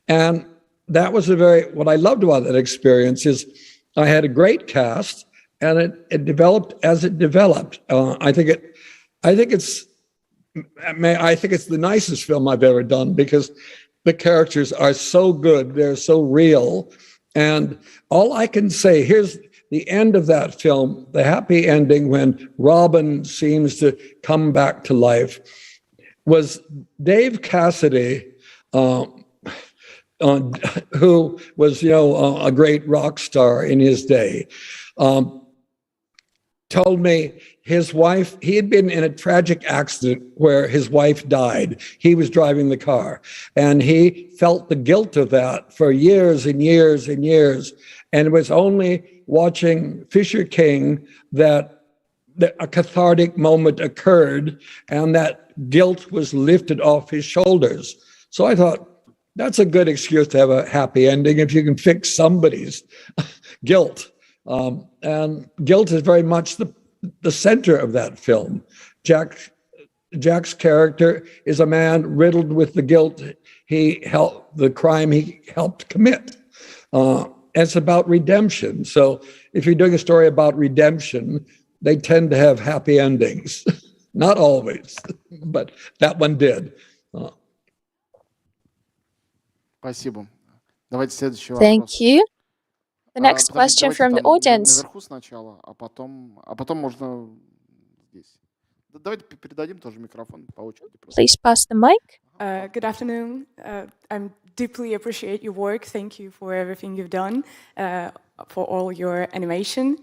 And that was what I loved about that experience is I had a great cast and it developed as it developed. I think it's the nicest film I've ever done because the characters are so good, they're so real. And all I can say, here's the end of that film, the happy ending when Robin seems to come back to life, was Dave Cassidy, who was, a great rock star in his day, told me his wife, he had been in a tragic accident where his wife died. He was driving the car and he felt the guilt of that for years and years and years. And it was only watching Fisher King that a cathartic moment occurred and that guilt was lifted off his shoulders. So I thought, that's a good excuse to have a happy ending if you can fix somebody's guilt. And guilt is very much the center of that film. Jack's character is a man riddled with the guilt the crime he helped commit. It's about redemption. So if you're doing a story about redemption, they tend to have happy endings. Not always, but that one did. Спасибо. Давайте следующий вопрос. Thank you. The next Подождите, question давайте from the там audience. наверху сначала, а потом можно здесь. Давайте передадим тоже микрофон по очереди. Please pass the mic. Good afternoon. I deeply appreciate your work. Thank you for everything you've done, for all your animation,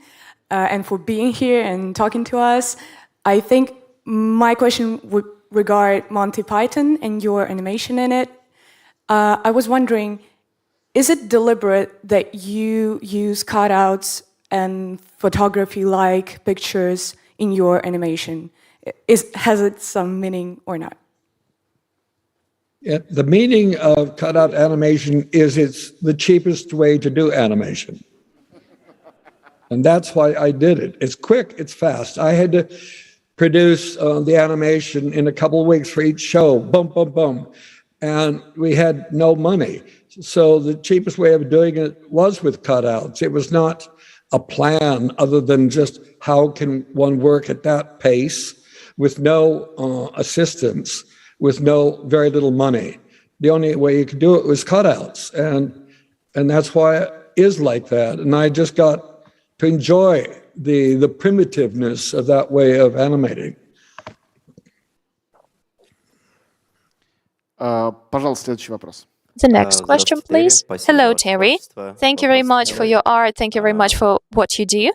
and for being here and talking to us. I think my question would regard Monty Python and your animation in it. I was wondering, is it deliberate that you use cutouts and photography-like pictures in your animation? Has it some meaning or not? Yeah, the meaning of cutout animation is it's the cheapest way to do animation. And that's why I did it. It's quick, it's fast. I had to produce the animation in a couple of weeks for each show, boom, boom, boom. And we had no money. So the cheapest way of doing it was with cutouts. It was not a plan other than just how can one work at that pace with no assistance, with very little money. The only way you could do it was cutouts. And that's why it is like that. And I just got to enjoy the primitiveness of that way of animating. Пожалуйста, следующий вопрос. The next question, please. Hello, Terry. Thank you very much for your art. Thank you very much for what you do.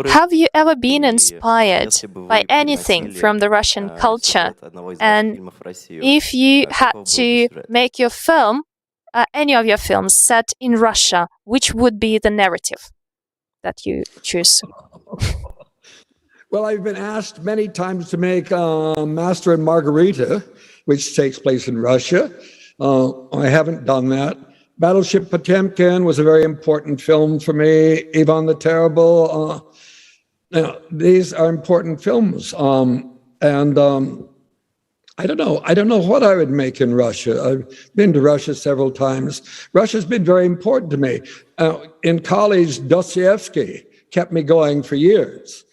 Have you ever been inspired by anything from the Russian culture? And if you had to make your film, any of your films set in Russia, which would be the narrative that you choose? Well, I've been asked many times to make Master and Margarita, which takes place in Russia. I haven't done that. Battleship Potemkin was a very important film for me. Ivan the Terrible. These are important films. And I don't know. I don't know what I would make in Russia. I've been to Russia several times. Russia's been very important to me. In college, Dostoevsky kept me going for years.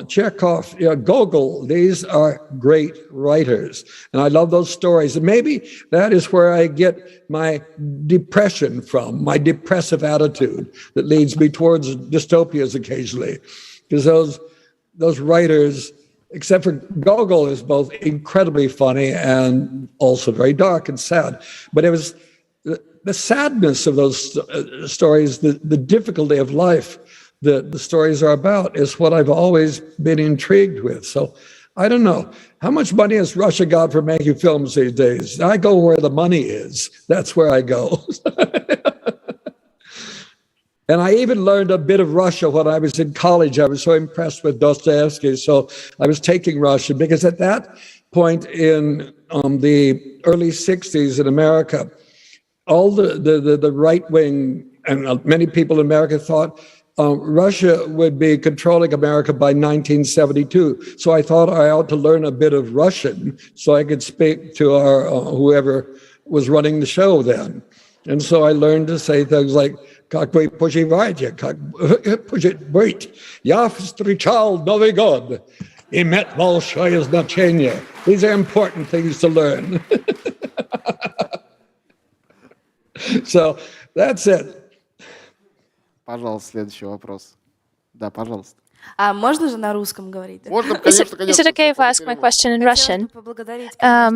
Chekhov, Gogol, these are great writers. And I love those stories. And maybe that is where I get my depression from, my depressive attitude that leads me towards dystopias occasionally. Because those writers, except for Gogol, is both incredibly funny and also very dark and sad. But it was the sadness of those stories, the difficulty of life that the stories are about is what I've always been intrigued with. So I don't know. How much money has Russia got for making films these days? I go where the money is. That's where I go. And I even learned a bit of Russian when I was in college. I was so impressed with Dostoevsky. So I was taking Russian because at that point in the early 60s in America, all the right wing and many people in America thought Russia would be controlling America by 1972. So I thought I ought to learn a bit of Russian so I could speak to our whoever was running the show then. And so I learned to say things like, как вы поживаете, как будет быть. Я встречал Новый год. Имеет большое значение. These are important things to learn. So that's it. Пожалуйста, следующий вопрос. Да, пожалуйста. А можно же на русском говорить? Можно, Is конечно, it okay if I ask my question in Russian? I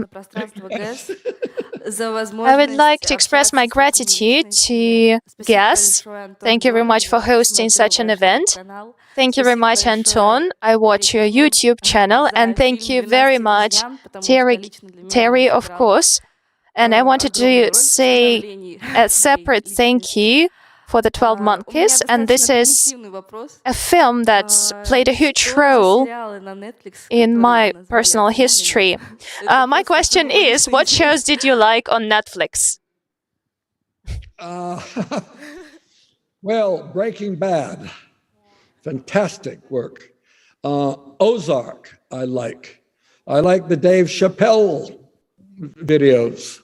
would like to express my gratitude to GES. Thank you very much for hosting such an event. Thank you very much, Anton. I watch your YouTube channel, and thank you very much, Terry, of course. And I wanted to say a separate thank you for the 12 Monkeys, and this is a film that's played a huge role in my personal history. My question is, what shows did you like on Netflix? Well, Breaking Bad, fantastic work. Ozark, I like. I like the Dave Chappelle videos.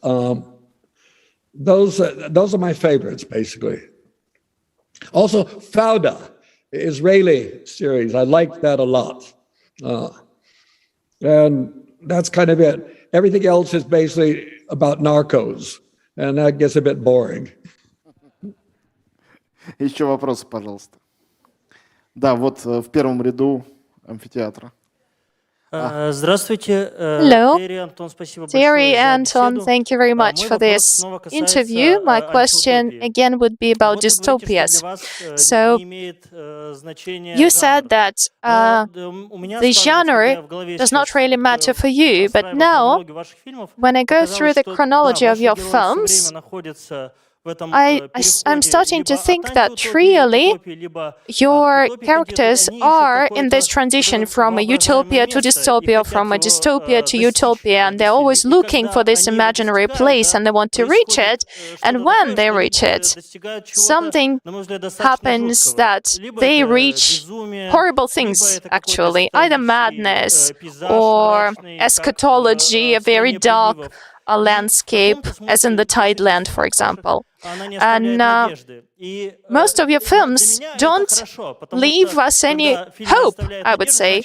Those are my favorites, basically. Also, Fauda, Israeli series. I like that a lot. And that's kind of it. Everything else is basically about narcos, and that gets a bit boring. Еще вопросы, пожалуйста. Да, вот в первом ряду амфитеатра. Здравствуйте, Hello. Terry, Anton, Anton, thank you very much for this interview. My question again would be about dystopias. So, you said that the genre does not really matter for you, but now, when I go through the chronology of your films, I'm starting to think that really your characters are in this transition from a utopia to dystopia, from a dystopia to utopia, and they're always looking for this imaginary place and they want to reach it. And when they reach it, something happens that they reach horrible things, actually, either madness or eschatology, a very dark landscape, as in the Tideland, for example. And most of your films don't leave us any hope, I would say.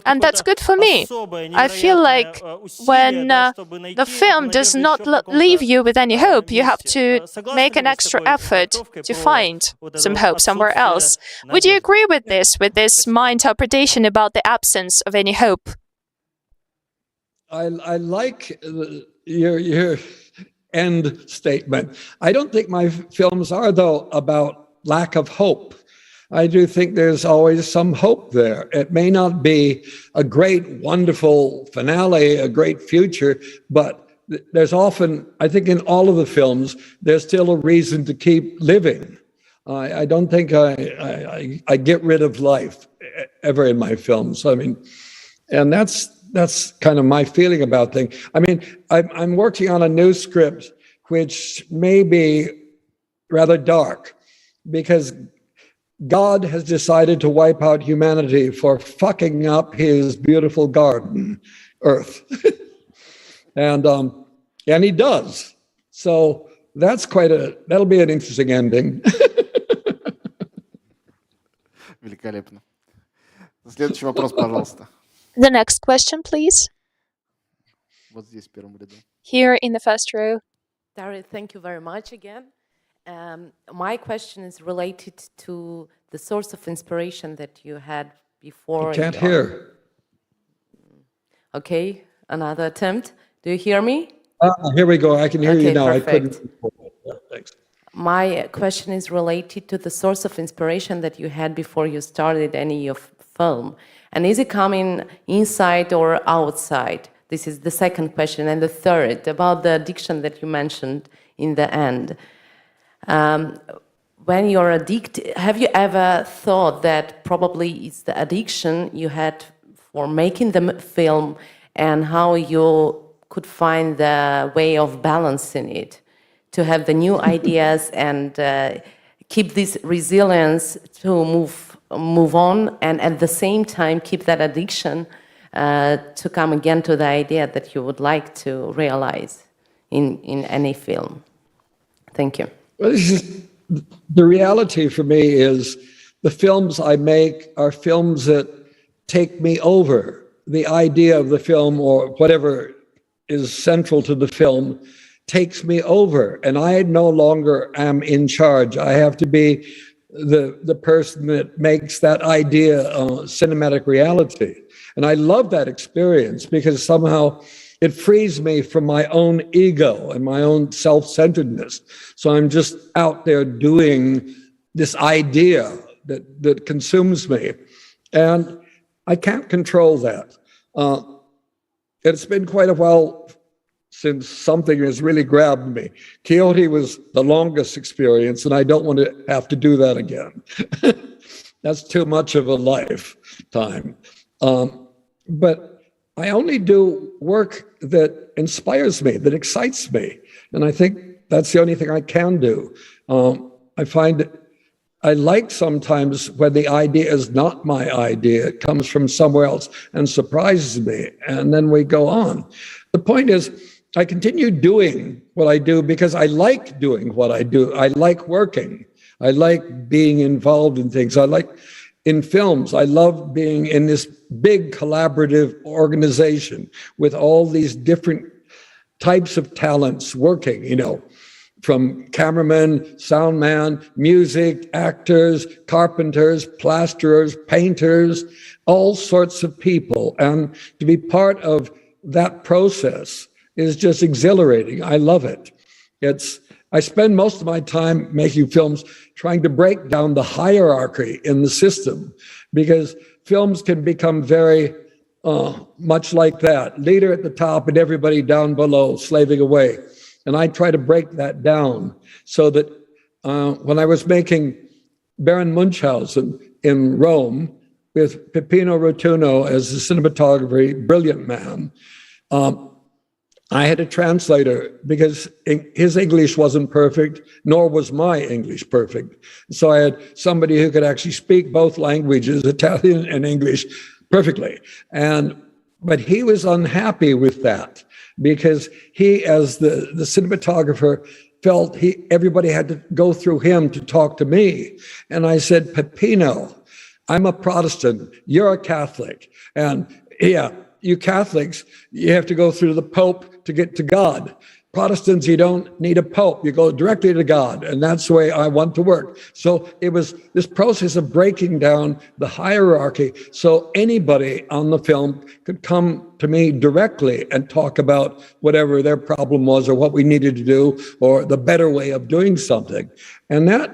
And that's good for me. I feel like when the film does not leave you with any hope, you have to make an extra effort to find some hope somewhere else. Would you agree with this my interpretation about the absence of any hope? I like your end statement. I don't think my films are, though, about lack of hope. I do think there's always some hope there. It may not be a great, wonderful finale, a great future, but there's often, I think in all of the films, there's still a reason to keep living. I don't think I get rid of life ever in my films. I mean, and that's kind of my feeling about things. I mean, I'm working on a new script, which may be rather dark, because God has decided to wipe out humanity for fucking up his beautiful garden, Earth. and he does. So that'll be an interesting ending. Великолепно. Следующий вопрос, пожалуйста. The next question, please. Вот здесь, в первом ряду. Here in the first row. Terry, thank you very much again. My question is related to the source of inspiration that you had before. I can't hear. Okay, another attempt. Do you hear me? Here we go. I can hear you now. Perfect. I couldn't. Thanks. My question is related to the source of inspiration that you had before you started any of film. And is it coming inside or outside? This is the second question. And the third, about the addiction that you mentioned in the end. When you're addicted, have you ever thought that probably it's the addiction you had for making the film and how you could find the way of balancing it, to have the new ideas and keep this resilience to move on, and at the same time keep that addiction to come again to the idea that you would like to realize in any film? Thank you. Well, the reality for me is the films I make are films that take me over. The idea of the film or whatever is central to the film takes me over, and I no longer am in charge. I have to be the person that makes that idea cinematic reality. And I love that experience because somehow it frees me from my own ego and my own self-centeredness. So I'm just out there doing this idea that consumes me. And I can't control that. It's been quite a while since something has really grabbed me. Quixote was the longest experience, and I don't want to have to do that again. That's too much of a lifetime. But I only do work that inspires me, that excites me. And I think that's the only thing I can do. I find I like sometimes when the idea is not my idea, it comes from somewhere else and surprises me, and then we go on. The point is, I continue doing what I do because I like doing what I do. I like working. I like being involved in things. I like in films. I love being in this big collaborative organization with all these different types of talents working, from cameraman, sound man, music, actors, carpenters, plasterers, painters, all sorts of people. And to be part of that process is just exhilarating. I love it. I spend most of my time making films trying to break down the hierarchy in the system, because films can become very much like that. Leader at the top and everybody down below slaving away. And I try to break that down so that when I was making Baron Munchausen in Rome with Peppino Rotuno as the cinematographer, brilliant man, I had a translator because his English wasn't perfect, nor was my English perfect. So I had somebody who could actually speak both languages, Italian and English, perfectly. But he was unhappy with that because he, as the cinematographer, felt everybody had to go through him to talk to me. And I said, Peppino, I'm a Protestant, you're a Catholic. And yeah, you Catholics, you have to go through the Pope to get to God. Protestants, you don't need a Pope, you go directly to God. And that's the way I want to work. So it was this process of breaking down the hierarchy so anybody on the film could come to me directly and talk about whatever their problem was or what we needed to do or the better way of doing something. And that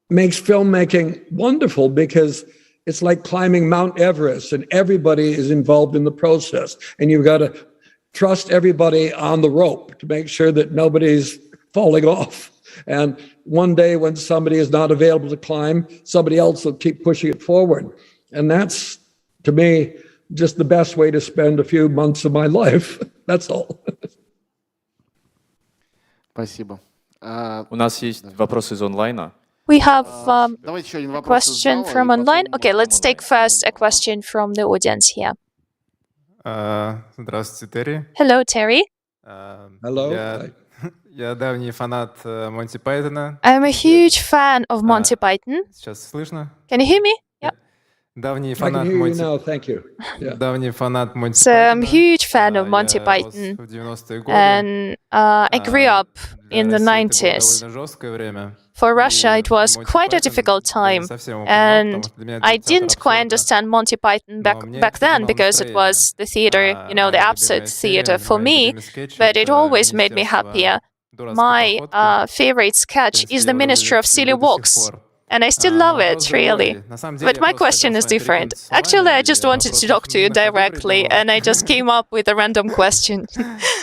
makes filmmaking wonderful because it's like climbing Mount Everest and everybody is involved in the process. And you've got to trust everybody on the rope to make sure that nobody's falling off. And one day when somebody is not available to climb, somebody else will keep pushing it forward. And that's, to me, just the best way to spend a few months of my life. That's all. Спасибо. У нас есть вопрос из онлайна. We have Давайте еще один a вопрос из question зала, from и online. потом Okay, let's take online. first a question from the audience here. Здравствуйте, Терри. Hello, Terry. Hello. Я давний фанат Монти Пайтона. I'm a huge fan of Monty Python. Сейчас слышно? Can you hear me? Yeah. Давний I can фанат hear you Монти. now, thank you. Yeah. Давний фанат Монти So I'm a Пайтона. huge fan of Monty Я рос Python. в 90-е годы. And I grew up Для in the России это было 90s. довольно жесткое время. For Russia, it was Monty quite a Python difficult я не time. совсем его понимал, потому And что для меня это I театр didn't quite абсурда. understand Monty Python Но мне back это then поднимало because it настроение. was the theater, the Моя absurd любимая серия, theater for мои me. любимые скетчи — But it это always made me Министерство happier my favorite sketch is the Ministry of Silly Walks. And I still love it, really. But my question is different. Actually, I just wanted to talk to you directly, and I just came up with a random question.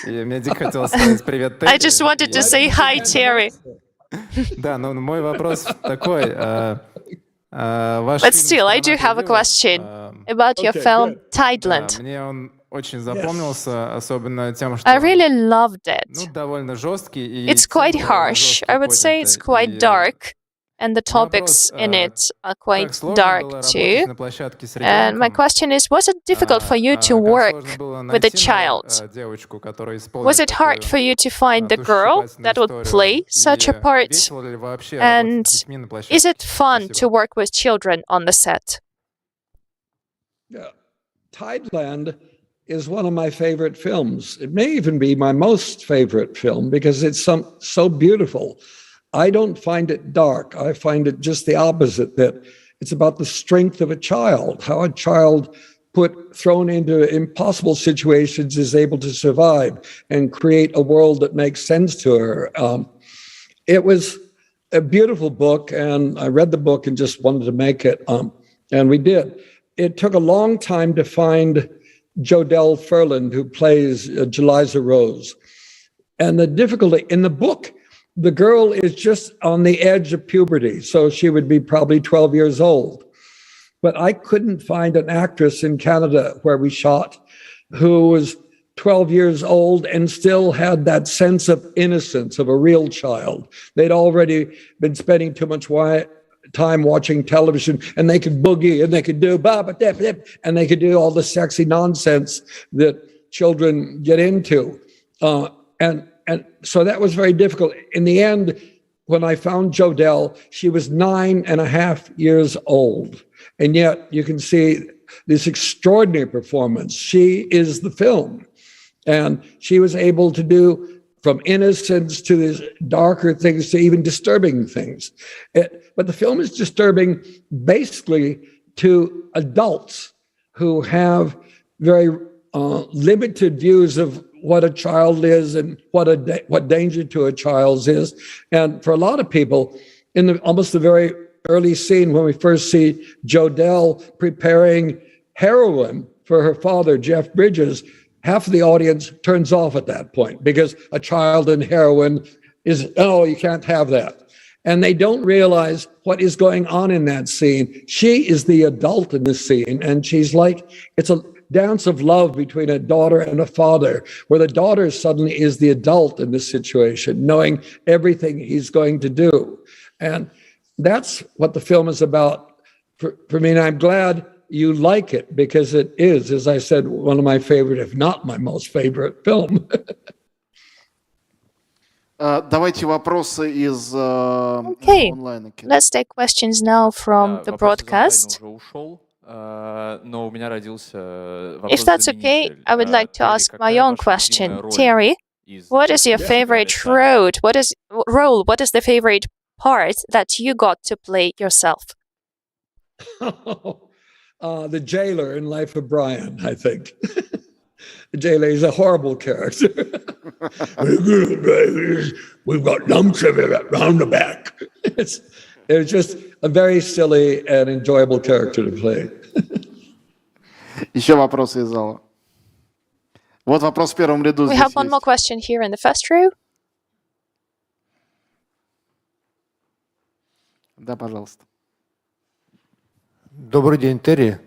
I just wanted to say hi, Terry. But still, I do have a question about your film, Tideland. I really loved it. It's quite harsh. I would say it's quite dark. And the topics in it are quite dark too. And my question is, was it difficult for you to work with a child? Was it hard for you to find the girl that would play such a part? And is it fun to work with children on the set? Yeah. Tideland is one of my favorite films. It may even be my most favorite film because it's so beautiful. I don't find it dark. I find it just the opposite, that it's about the strength of a child, how a child thrown into impossible situations is able to survive and create a world that makes sense to her. It was a beautiful book, and I read the book and just wanted to make it, and we did. It took a long time to find Jodelle Ferland, who plays Jeliza Rose. And the difficulty in the book, the girl is just on the edge of puberty, so she would be probably 12 years old. But I couldn't find an actress in Canada where we shot who was 12 years old and still had that sense of innocence of a real child. They'd already been spending too much time watching television, and they could boogie, and they could do and they could do all the sexy nonsense that children get into. And so that was very difficult. In the end, when I found Jodelle, she was 9.5 years old. And yet you can see this extraordinary performance. She is the film. And she was able to do from innocence to these darker things to even disturbing things. But the film is disturbing basically to adults who have very limited views of what a child is and what danger to a child is. And for a lot of people, in almost the very early scene when we first see Jodelle preparing heroin for her father, Jeff Bridges, half of the audience turns off at that point because a child in heroin is, oh, you can't have that. And they don't realize what is going on in that scene. She is the adult in the scene, and she's like, it's a dance of love between a daughter and a father, where the daughter suddenly is the adult in this situation, knowing everything he's going to do. And that's what the film is about for me. And I'm glad you like it, because it is, as I said, one of my favorite, if not my most favorite film. Давайте вопросы из Okay, let's take questions now from the broadcast. If that's okay, I would like to ask my own question. Terry, what is your favorite role? What is the favorite part that you got to play yourself? The jailer in Life of Brian, I think. The jailer is a horrible character. We've got lumps of it around the back. It's just a very silly and enjoyable character to play. Еще вопросы из зала. Вот вопрос в первом ряду. We have one more question here in the first row. Да, пожалуйста. Добрый день, Терри.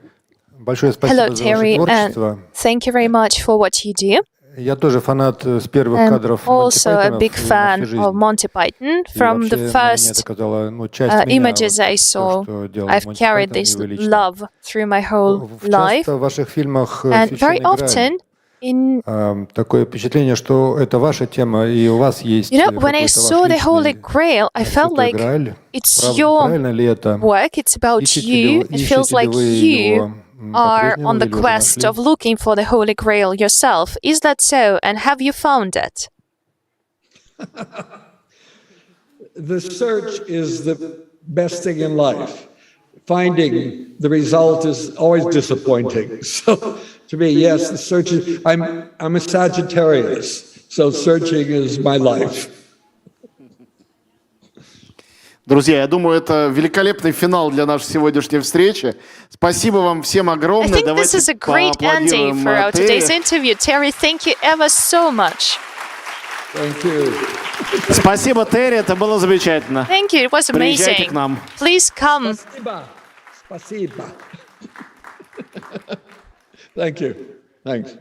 Большое спасибо Hello, за Terry, ваше and творчество. thank you very much for what you do. Я тоже фанат с первых I'm кадров also a Монти big Пайтона fan всю of жизнь. Monty Python. И From вообще the на меня first это оказало, часть меня, images I saw, то, что делал I've Монти carried Пайтон, this и вы лично. love through my whole life. Часто в ваших фильмах And very «Священная often in такое впечатление, что это ваша тема, и у вас есть when I какой-то saw ваш the Holy личный Grail, I felt Святой like Грааль. it's your Правильно ли это? work, it's about you. It feels like you are on the quest of looking for the Holy Grail yourself. Is that so? And have you found it? The search is the best thing in life. Finding the result is always disappointing. So to me, yes, the search is, I'm a Sagittarius, so searching is my life. Друзья, я думаю, это великолепный финал для нашей сегодняшней встречи. Спасибо вам всем I огромное. think this is a great ending for our today's interview. Terry, thank you ever so much. Thank you. Спасибо, Терри, это было замечательно. Thank you. It was Приезжайте amazing. к нам. Please come. Спасибо. Спасибо. Thank you. Thanks.